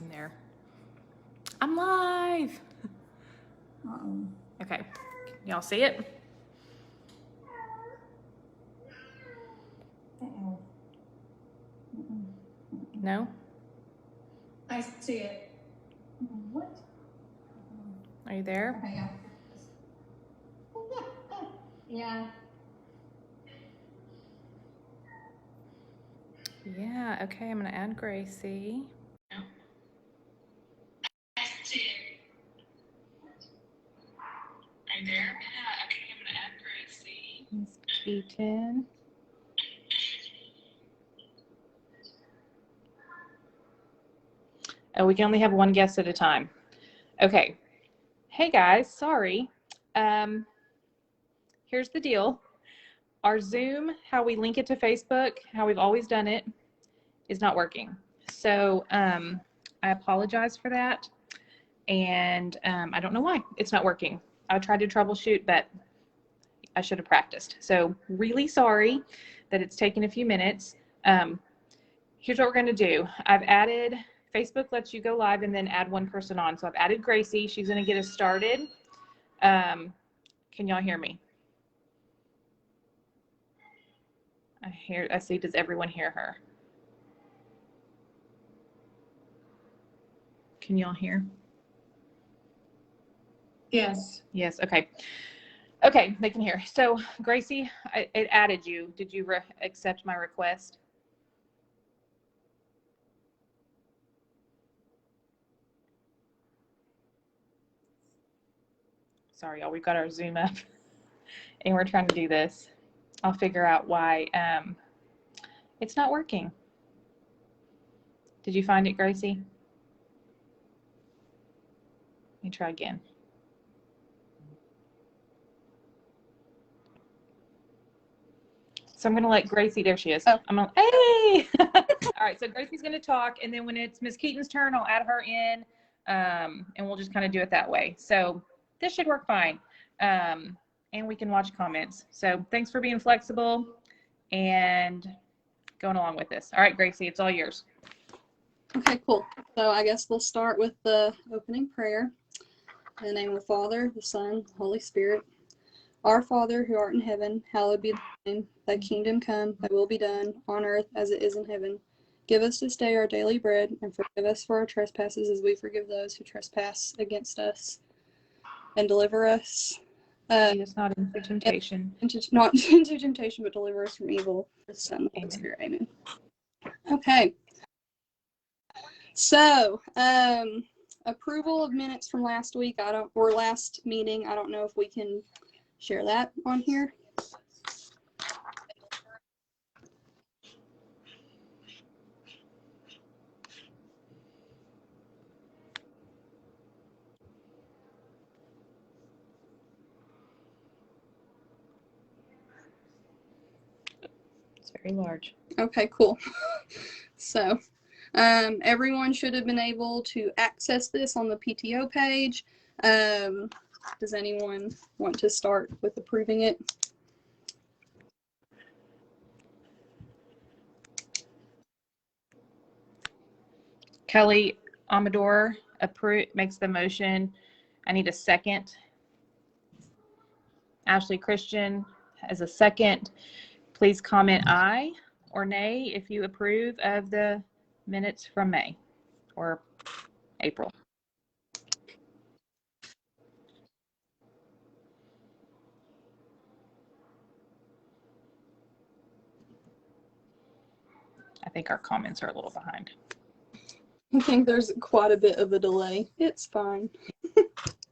I'm there. I'm live. Uh-oh. Okay. Y'all see it? Uh-oh. No? I see it. What? Are you there? Okay, yeah. Yeah, okay, I'm gonna add Gracie. I see it. Are you there? Yeah, okay, I'm gonna add Gracie. Miss Keaton. Oh, we can only have one guest at a time. Okay. Hey guys, sorry. Here's the deal. Our Zoom, how we link it to Facebook, how we've always done it, is not working. So I apologize for that. And I don't know why it's not working. I tried to troubleshoot, but I should have practiced. So really sorry that it's taken a few minutes. Here's what we're going to do. I've added, Facebook lets you go live and then add one person on. So I've added Gracie. She's going to get us started. Can y'all hear me? I see, does everyone hear her? Can y'all hear? Yes. Yes, okay. Okay, they can hear. So Gracie, it added you. Did you accept my request? Sorry, y'all, we've got our Zoom up and we're trying to do this. I'll figure out why it's not working. Did you find it, Gracie? Let me try again. So I'm going to let Gracie, there she is. Oh. I'm going to, hey! All right, so Gracie's going to talk, and then when it's Miss Keaton's turn, I'll add her in, and we'll just kind of do it that way. So this should work fine, and we can watch comments. So thanks for being flexible and going along with this. All right, Gracie, it's all yours. Okay, cool. So I guess we'll start with the opening prayer. In the name of the Father, the Son, the Holy Spirit. Our Father, who art in heaven, hallowed be thy name. Thy kingdom come, thy will be done, on earth as it is in heaven. Give us this day our daily bread, and forgive us for our trespasses as we forgive those who trespass against us. And deliver us. Lead us not into temptation. Not into temptation, but deliver us from evil. The Son, the Holy Spirit. Amen. Okay. So, approval of minutes from last week, or last meeting, I don't know if we can share that on here. It's very large. Okay, cool. So, everyone should have been able to access this on the PTO page. Does anyone want to start with approving it? Kelly Amador makes the motion. I need a second. Ashley Christian has a second. Please comment aye or nay if you approve of the minutes from May or April. I think our comments are a little behind. I think there's quite a bit of a delay. It's fine.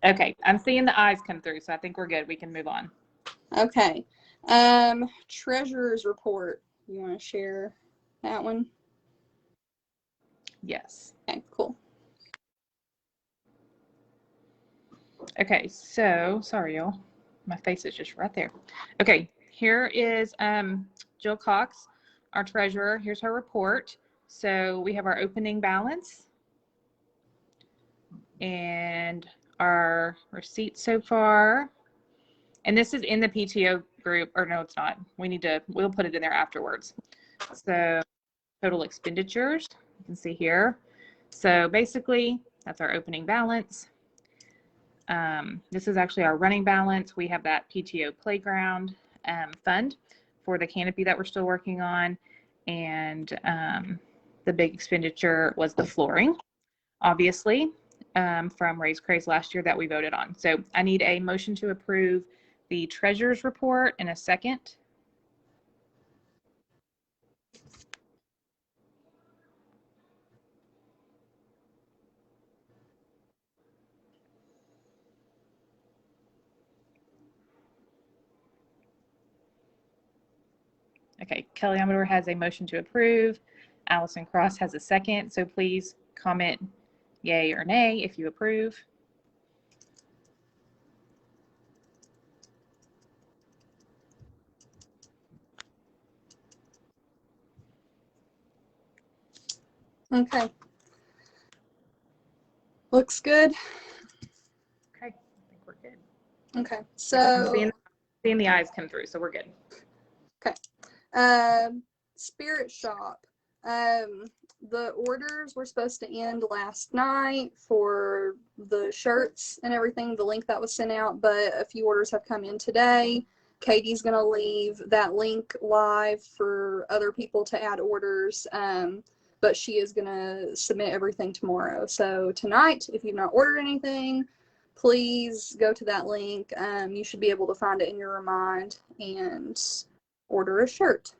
Okay, I'm seeing the ayes come through, so I think we're good. We can move on. Okay. Treasurer's report. You want to share that one? Yes. Okay, cool. Okay, so sorry, y'all. My face is just right there. Okay, here is Jill Cox, our treasurer. Here's her report. So we have our opening balance and our receipts so far. And this is in the PTO group, or no, it's not. We'll put it in there afterwards. So total expenditures, you can see here. So basically, that's our opening balance. This is actually our running balance. We have that PTO playground fund for the canopy that we're still working on. And the big expenditure was the flooring, obviously, from Raise Craze last year that we voted on. So I need a motion to approve the treasurer's report in a second. Okay, Kelly Amador has a motion to approve. Allison Cross has a second. So please comment yay or nay if you approve. Okay. Looks good. Okay, I think we're good. Okay, so Seeing the eyes come through, so we're good. okay. Spirit Shop. The orders were supposed to end last night for the shirts and everything, the link that was sent out, but a few orders have come in today. Katie's going to leave that link live for other people to add orders, but she is going to submit everything tomorrow. So tonight, if you've not ordered anything, please go to that link. You should be able to find it in your Remind and order a shirt.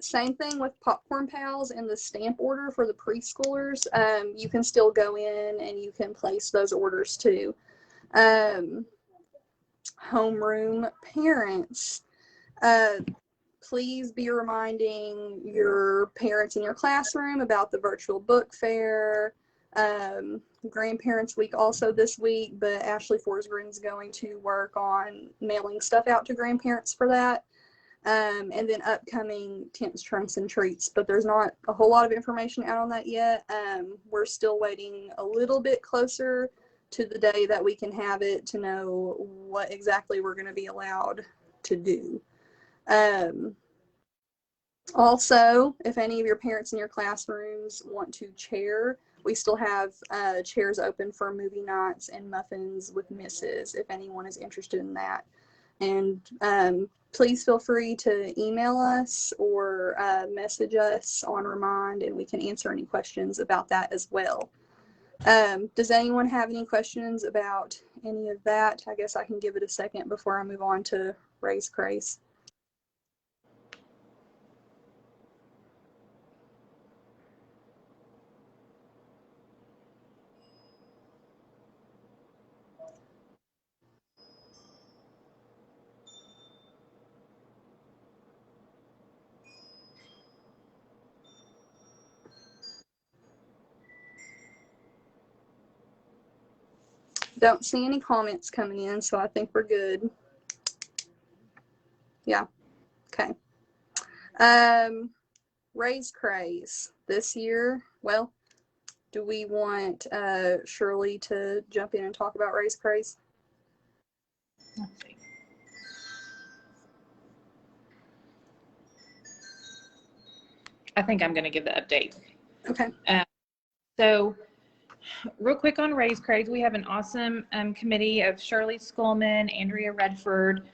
Same thing with Popcorn Pals and the stamp order for the preschoolers. You can still go in and you can place those orders too. Homeroom parents. Please be reminding your parents in your classroom about the virtual book fair. Grandparents Week also this week, but Ashley Forsgren is going to work on mailing stuff out to grandparents for that. And then upcoming Temps, Trunks, and Treats, but there's not a whole lot of information out on that yet. We're still waiting a little bit closer to the day that we can have it to know what exactly we're going to be allowed to do. Also, if any of your parents in your classrooms want to chair, we still have chairs open for movie nights and muffins with misses if anyone is interested in that. And please feel free to email us or message us on Remind, and we can answer any questions about that as well. Does anyone have any questions about any of that? I guess I can give it a second before I move on to Raise Craze. Don't see any comments coming in, so I think we're good. Yeah. Okay. Raise Craze this year. Well, do we want Shirley to jump in and talk about Raise Craze? Let's see. I think I'm going to give the update. Okay. So real quick on Raise Craze, we have an awesome committee of Shirley Skolman, Andrea Redford,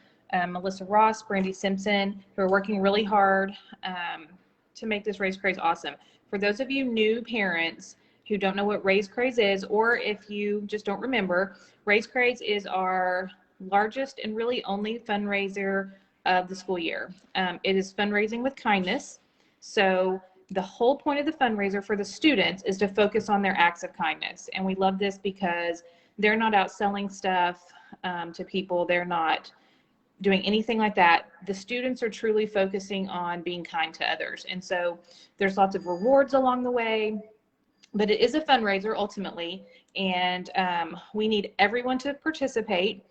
Melissa Ross, Brandy Simpson, who are working really hard to make this Raise Craze awesome. For those of you new parents who don't know what Raise Craze is, or if you just don't remember, Raise Craze is our largest and really only fundraiser of the school year. It is fundraising with kindness. So the whole point of the fundraiser for the students is to focus on their acts of kindness. And we love this because they're not out selling stuff to people. They're not doing anything like that. The students are truly focusing on being kind to others. And so there's lots of rewards along the way, but it is a fundraiser ultimately. And we need everyone to participate.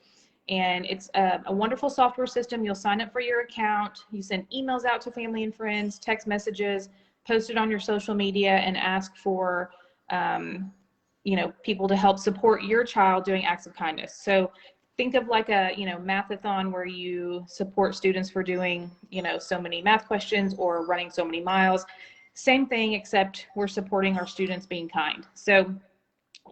And it's a wonderful software system. You'll sign up for your account. You send emails out to family and friends, text messages, post it on your social media, and ask for people to help support your child doing acts of kindness. So think of like a mathathon where you support students for doing so many math questions or running so many miles. Same thing, except we're supporting our students being kind. So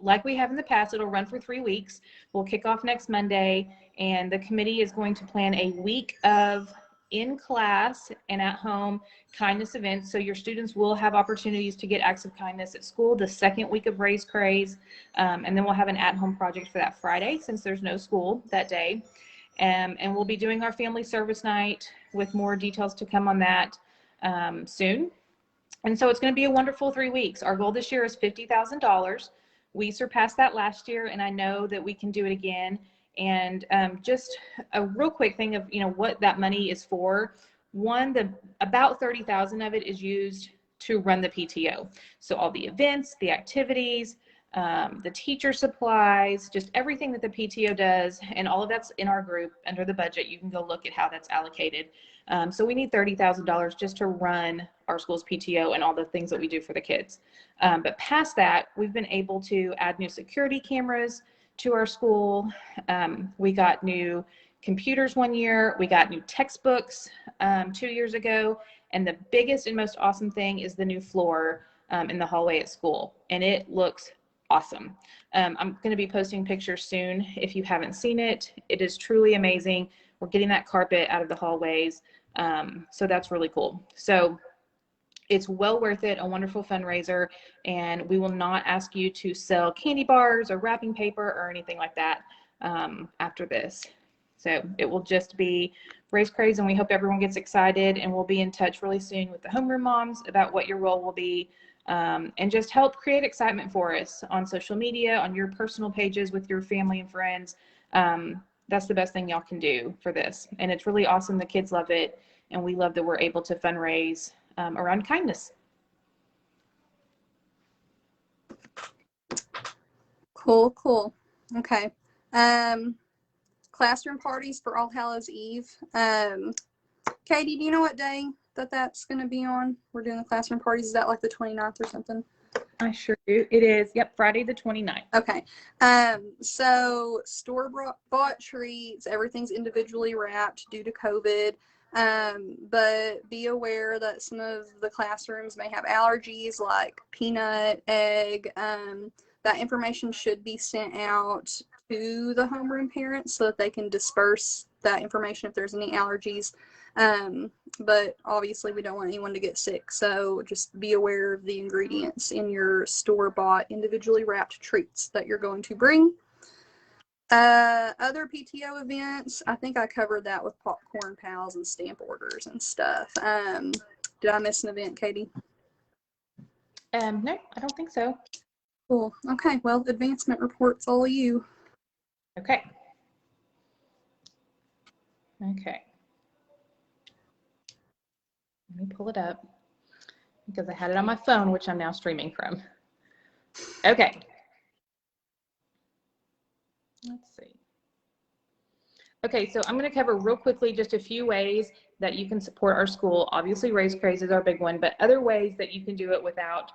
like we have in the past, it'll run for 3 weeks. We'll kick off next Monday, and the committee is going to plan a week of in-class and at-home kindness events. So your students will have opportunities to get acts of kindness at school the second week of Raise Craze, and then we'll have an at-home project for that Friday since there's no school that day. And we'll be doing our family service night with more details to come on that soon. And so it's going to be a wonderful 3 weeks. Our goal this year is $50,000. We surpassed that last year, and I know that we can do it again. And just a real quick thing of, what that money is for. One, about 30,000 of it is used to run the PTO. So all the events, the activities, the teacher supplies, just everything that the PTO does, and all of that's in our group under the budget. You can go look at how that's allocated. So we need $30,000 just to run our school's PTO and all the things that we do for the kids. But past that, we've been able to add new security cameras to our school. We got new computers one year. We got new textbooks 2 years ago. And the biggest and most awesome thing is the new floor in the hallway at school. And it looks awesome. I'm going to be posting pictures soon if you haven't seen it. It is truly amazing. We're getting that carpet out of the hallways. So that's really cool. So it's well worth it, a wonderful fundraiser, and we will not ask you to sell candy bars or wrapping paper or anything like that after this. So it will just be Raise Craze, and we hope everyone gets excited, and we'll be in touch really soon with the homeroom moms about what your role will be, and just help create excitement for us on social media, on your personal pages with your family and friends. That's the best thing y'all can do for this. And it's really awesome. The kids love it, and we love that we're able to fundraise around kindness. Cool. Okay. Classroom parties for All Hallows Eve. Katie, do you know what day that's going to be on? We're doing the classroom parties. Is that like the 29th or something? I sure do. It is. Yep, Friday the 29th. Okay. So store-bought treats, everything's individually wrapped due to COVID. But be aware that some of the classrooms may have allergies like peanut, egg. That information should be sent out to the homeroom parents so that they can disperse that information if there's any allergies. But obviously we don't want anyone to get sick. So just be aware of the ingredients in your store-bought individually wrapped treats that you're going to bring. Other PTO events, I think I covered that with popcorn pals and stamp orders and stuff. Did I miss an event, Katie? No, I don't think so. Cool. Okay, well, advancement report's all you. Okay. Let me pull it up because I had it on my phone, which I'm now streaming from. Okay. Let's see. Okay, so I'm going to cover real quickly just a few ways that you can support our school. Obviously, Raise Craze is our big one, but other ways that you can do it without,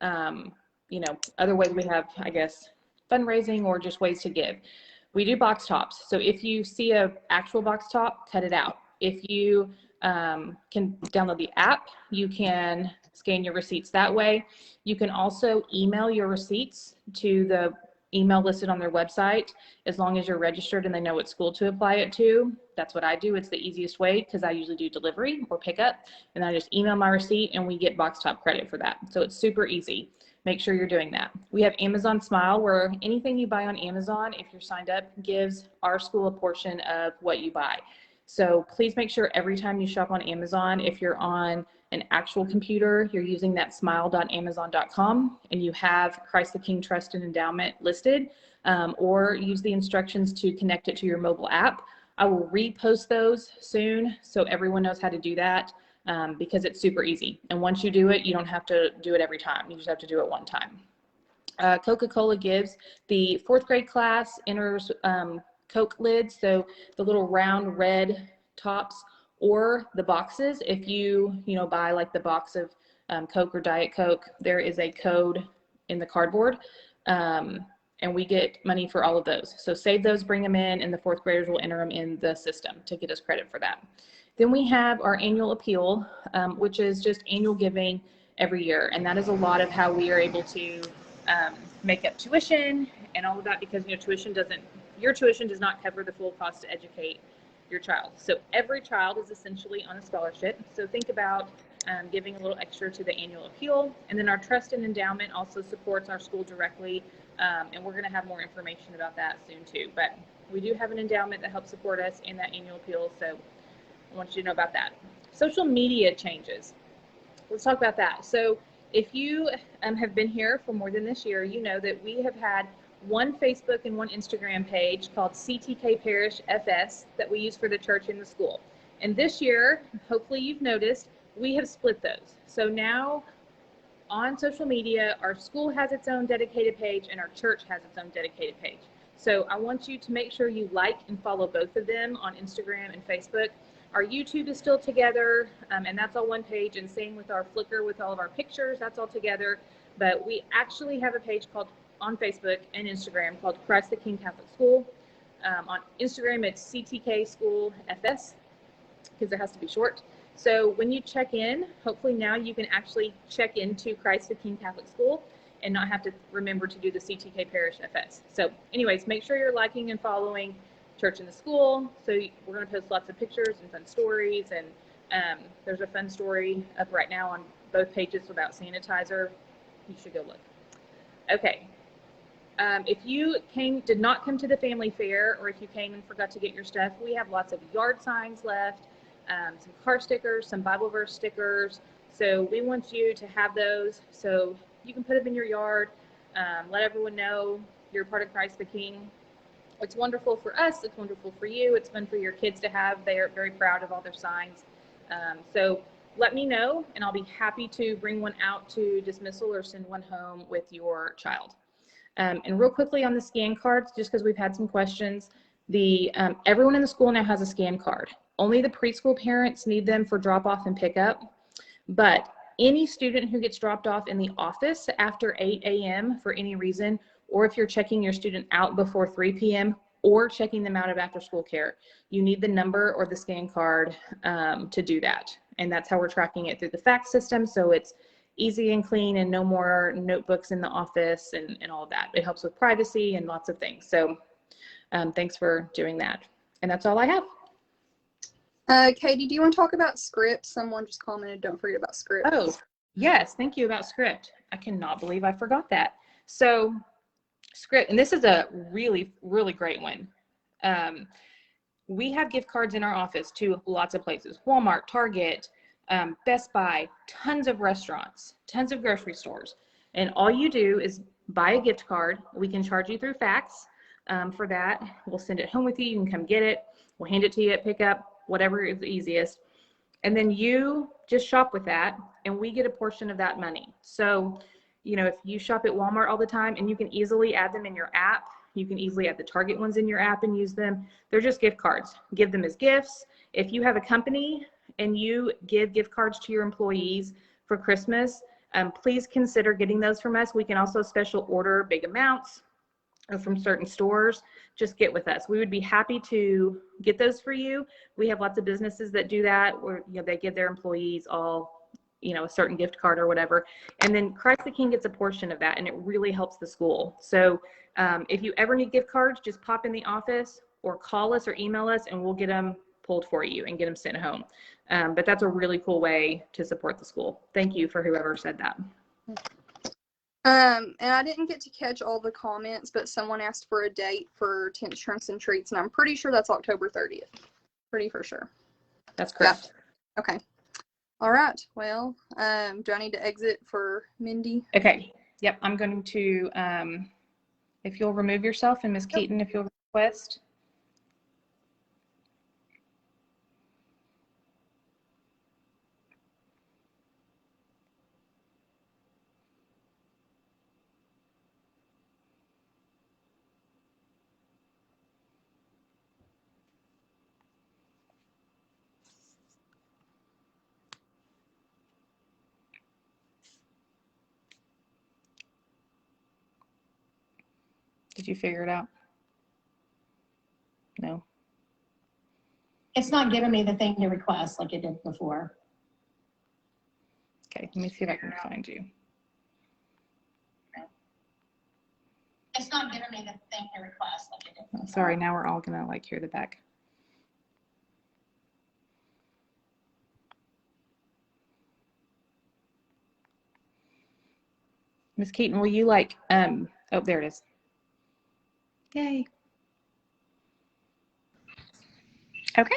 other ways we have, I guess, fundraising or just ways to give. We do box tops. So if you see an actual box top, cut it out. If you can download the app, you can scan your receipts that way. You can also email your receipts to the email listed on their website, as long as you're registered and they know what school to apply it to. That's what I do. It's the easiest way because I usually do delivery or pickup, and I just email my receipt and we get box top credit for that. So it's super easy. Make sure you're doing that. We have Amazon Smile, where anything you buy on Amazon, if you're signed up, gives our school a portion of what you buy. So please make sure every time you shop on Amazon, if you're on an actual computer, you're using that smile.amazon.com and you have Christ the King Trust and Endowment listed, or use the instructions to connect it to your mobile app. I will repost those soon so everyone knows how to do that, because it's super easy. And once you do it, you don't have to do it every time. You just have to do it one time. Coca-Cola gives the 4th grade class enters Coke lids, so the little round red tops, or the boxes. If you buy like the box of Coke or Diet Coke, there is a code in the cardboard, and we get money for all of those. So save those, bring them in, and the 4th graders will enter them in the system to get us credit for that. Then we have our annual appeal, which is just annual giving. every year. And that is a lot of how we are able to make up tuition and all of that, because your tuition does not cover the full cost to educate your child. So every child is essentially on a scholarship. So think about giving a little extra to the annual appeal. And then our trust and endowment also supports our school directly. And we're going to have more information about that soon too. But we do have an endowment that helps support us in that annual appeal. So I want you to know about that. Social media changes. Let's talk about that. So if you have been here for more than this year, you know that we have had one Facebook and one Instagram page called CTK Parish FS that we use for the church and the school. And this year, hopefully you've noticed, we have split those. So now on social media, our school has its own dedicated page and our church has its own dedicated page. So I want you to make sure you like and follow both of them on Instagram and Facebook. Our YouTube is still together, and that's all one page, and same with our Flickr with all of our pictures, that's all together. But we actually have a page called on Facebook and Instagram called Christ the King Catholic School. On Instagram, it's CTK School FS, because it has to be short. So when you check in, hopefully now you can actually check into Christ the King Catholic School and not have to remember to do the CTK Parish FS. So anyways, make sure you're liking and following Church in the School. So we're going to post lots of pictures and fun stories. And there's a fun story up right now on both pages about sanitizer. You should go look. Okay. If you did not come to the family fair, or if you came and forgot to get your stuff, we have lots of yard signs left, some car stickers, some Bible verse stickers. So we want you to have those so you can put them in your yard, let everyone know you're part of Christ the King. It's wonderful for us. It's wonderful for you. It's fun for your kids to have. They are very proud of all their signs. So let me know, and I'll be happy to bring one out to dismissal or send one home with your child. And real quickly on the scan cards, just because we've had some questions, everyone in the school now has a scan card. Only the preschool parents need them for drop off and pickup. But any student who gets dropped off in the office after 8 a.m. for any reason, or if you're checking your student out before 3 p.m. or checking them out of after school care, you need the number or the scan card to do that. And that's how we're tracking it through the fax system. So it's easy and clean and no more notebooks in the office and all of that. It helps with privacy and lots of things. So thanks for doing that. And that's all I have. Katie, do you want to talk about script? Someone just commented, don't forget about script. Oh, yes. Thank you about script. I cannot believe I forgot that. So script, and this is a really, really great one. We have gift cards in our office to lots of places, Walmart, Target, Best Buy, tons of restaurants, tons of grocery stores. And all you do is buy a gift card. We can charge you through fax for that. We'll send it home with you. You can come get it. We'll hand it to you at pickup, whatever is the easiest. And then you just shop with that, and we get a portion of that money. So, you know, if you shop at Walmart all the time, and you can easily add them in your app, you can easily add the Target ones in your app and use them. They're just gift cards. Give them as gifts. If you have a company and you give gift cards to your employees for Christmas, please consider getting those from us. We can also special order big amounts from certain stores. Just get with us. We would be happy to get those for you. We have lots of businesses that do that, where they give their employees all a certain gift card or whatever. And then Christ the King gets a portion of that, and it really helps the school. So if you ever need gift cards, just pop in the office or call us or email us, and we'll get them pulled for you and get them sent home. But that's a really cool way to support the school. Thank you for whoever said that. And I didn't get to catch all the comments, but someone asked for a date for Tents, Trunks, and Treats, and I'm pretty sure that's October 30th. Pretty for sure. That's correct. Yeah. Okay. All right. Well, do I need to exit for Mindy? Okay. Yep. I'm going to, if you'll remove yourself, and Ms. Keaton, if you'll request. Did you figure it out? No. It's not giving me the thing to request like it did before. Okay, let me see if I can find you. It's not giving me the thing to request like it did. Oh, sorry, now we're all gonna like hear the back. Miss Keaton, will you like, oh, there it is. Yay. Okay.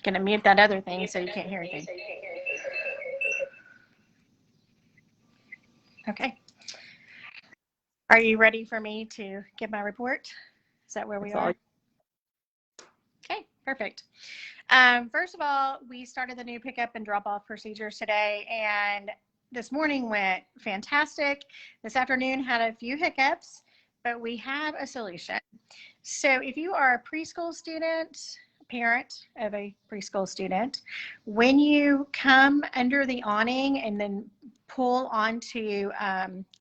Gonna mute that other thing so you can't hear anything. Okay. Are you ready for me to give my report? Is that where we are? Okay, perfect. First of all, we started the new pickup and drop off procedures today, and this morning went fantastic. This afternoon had a few hiccups, but we have a solution. So if you are a preschool student, parent of a preschool student, when you come under the awning and then pull onto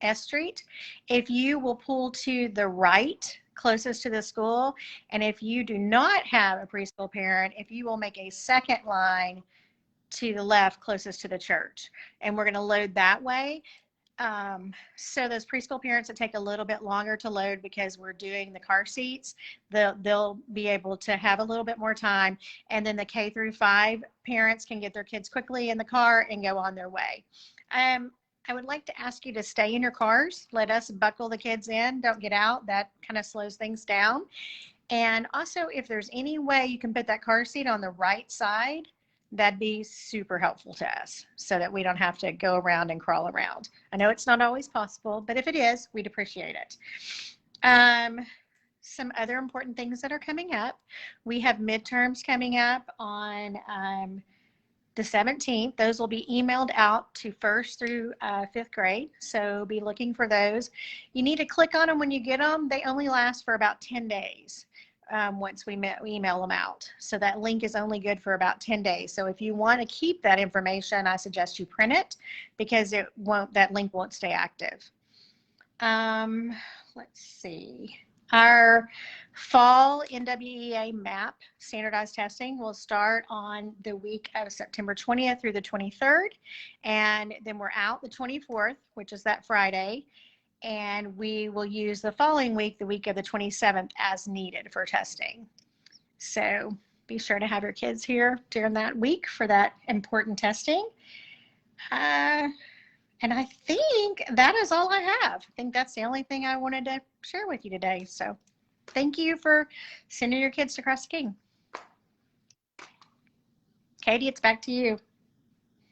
S Street, if you will pull to the right closest to the school, and if you do not have a preschool parent, if you will make a second line to the left closest to the church, and we're going to load that way. So those preschool parents that take a little bit longer to load because we're doing the car seats, they'll be able to have a little bit more time. And then the K through 5 parents can get their kids quickly in the car and go on their way. I would like to ask you to stay in your cars. Let us buckle the kids in. Don't get out. That kind of slows things down. And also, if there's any way you can put that car seat on the right side, that'd be super helpful to us so that we don't have to go around and crawl around. I know it's not always possible, but if it is, we'd appreciate it. Some other important things that are coming up. We have midterms coming up on the 17th. Those will be emailed out to 1st through 5th grade. So be looking for those. You need to click on them when you get them. They only last for about 10 days. Once we email them out. So that link is only good for about 10 days. So if you want to keep that information, I suggest you print it because that link won't stay active. Let's see. Our fall NWEA MAP standardized testing will start on the week of September 20th through the 23rd. And then we're out the 24th, which is that Friday. And we will use the following week, the week of the 27th, as needed for testing. So be sure to have your kids here during that week for that important testing. And I think that is all I have. I think that's the only thing I wanted to share with you today. So thank you for sending your kids to Cross King. Katie, it's back to you.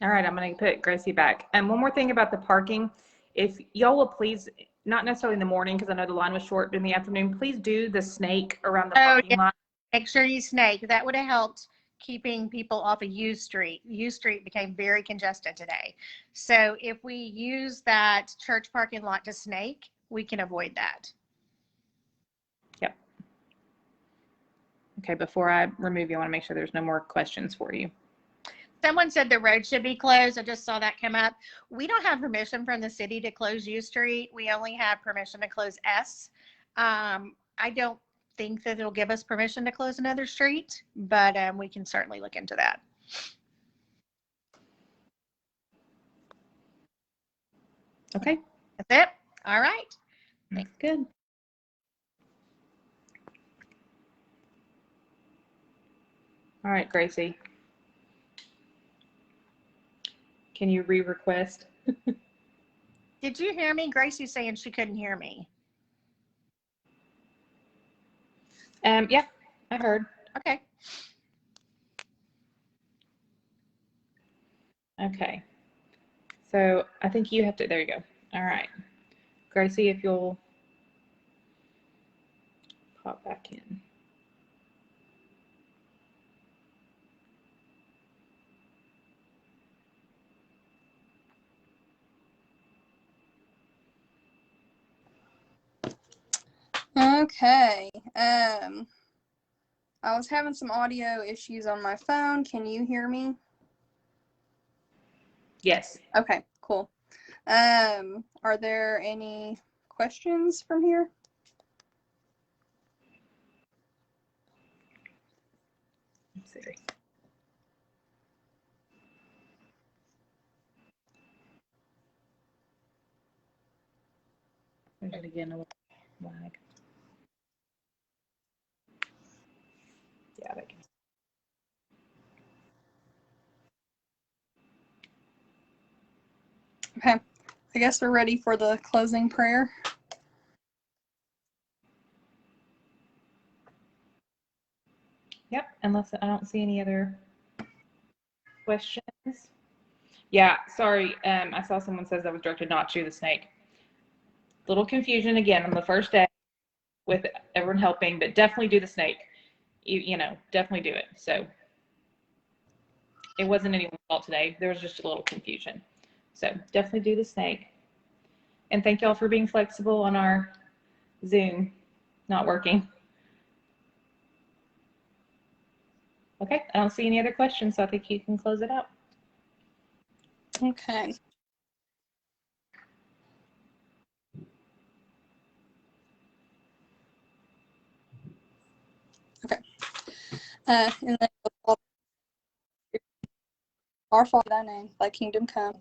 All right, I'm going to put Gracie back. And one more thing about the parking. If y'all will please, not necessarily in the morning because I know the line was short, but in the afternoon, please do the snake around the parking lot. Make sure you snake. That would have helped keeping people off of U Street. U Street became very congested today. So if we use that church parking lot to snake, we can avoid that. Yep. Okay, before I remove you, I want to make sure there's no more questions for you. Someone said the road should be closed. I just saw that come up. We don't have permission from the city to close U Street. We only have permission to close S. I don't think that it'll give us permission to close another street, but we can certainly look into that. Okay. That's it. All right. That's good. All right, Gracie. Can you re-request? Did you hear me? Gracie's saying she couldn't hear me. Yeah, I heard. Okay. Okay. So I think you have to, there you go. All right. Gracie, if you'll pop back in. Okay. I was having some audio issues on my phone. Can you hear me? Yes. Okay, cool. Are there any questions from here? Let's see. There's it again, a little lag. Yeah, that can. Okay. I guess we're ready for the closing prayer. Yep, unless I don't see any other questions. Yeah, sorry. I saw someone says I was directed not to chew the snake. Little confusion again on the first day with everyone helping, but definitely do the snake. You know, definitely do it. So it wasn't anyone's fault today. There was just a little confusion. So definitely do the snake. And thank y'all for being flexible on our Zoom not working. Okay, I don't see any other questions, so I think you can close it out. Okay. Okay. In the name of the Father, our Father, thy name, thy kingdom come,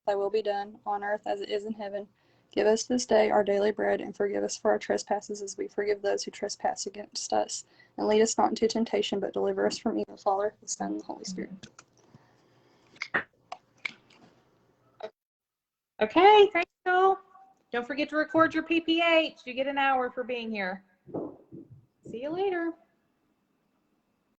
thy will be done on earth as it is in heaven. Give us this day our daily bread, and forgive us for our trespasses as we forgive those who trespass against us. And lead us not into temptation, but deliver us from evil. Father, the Son, and the Holy Spirit. Okay, thanks, y'all. Don't forget to record your PPH. You get an hour for being here. See you later.